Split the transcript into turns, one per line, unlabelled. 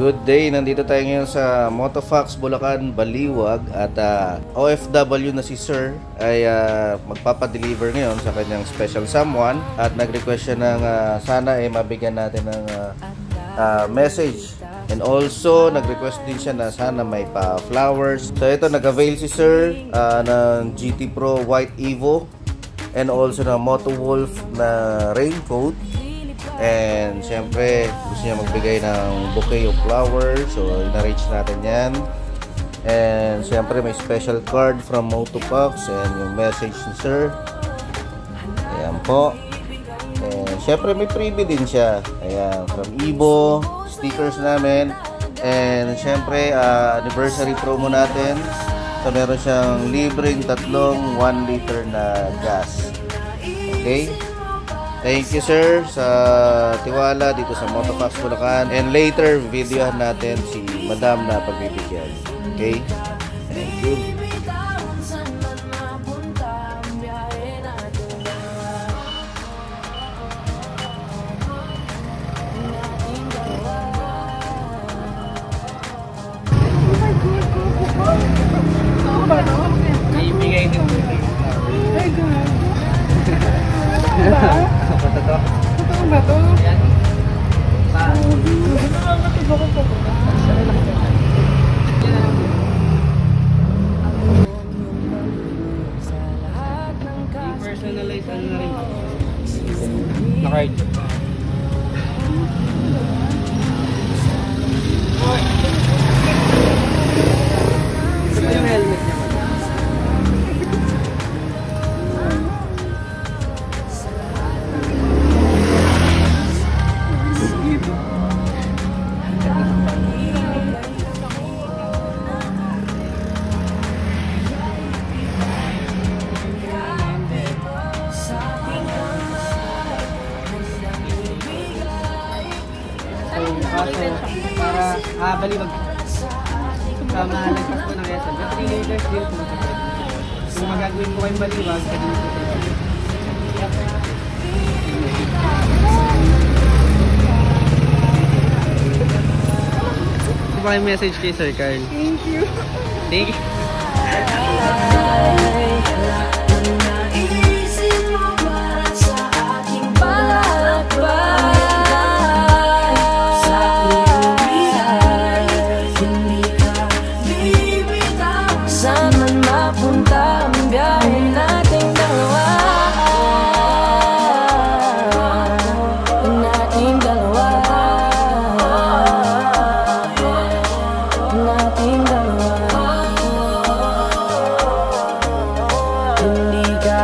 Good day, nandito tayo ngayon sa Motofox, Bulacan, Baliwag. At OFW na si Sir ay magpapadeliver ngayon sa kanyang special someone. At nag-request siya ng sana ay mabigyan natin ng message. And also, nag-request din siya na sana may pa-flowers. So ito, nag-avail si Sir ng GT Pro White Evo. And also ng Moto Wolf na raincoat. And syempre gusto niya magbigay ng bouquet of flowers, so in-arrange natin yan. And syempre may special card from Motofox and yung message ni Sir. Ayan po. And syempre may freebie din siya. Ayan, from Evo, stickers namin. And syempre anniversary promo natin. So meron siyang libreng tatlong 1 liter na gas. Okay? Thank you, Sir, sa tiwala dito sa Motofox Bulacan. And later, videohan natin si Madam na pagbibigyan. Okay? Thank you.
Ibigay din mo. Ay, God.
Totoo ba ito?
Yan. I-personalize ano na rin. Na-card. Ito yung helmet niya. Para baliwag sa malagpas ko ng Quezon. Sa 3 liters din po. Kung magagawin ko kayong baliwag, sa dito po. Ito ba yung message kay Sir Carl?
Thank you.
Thank you.
Hindi ka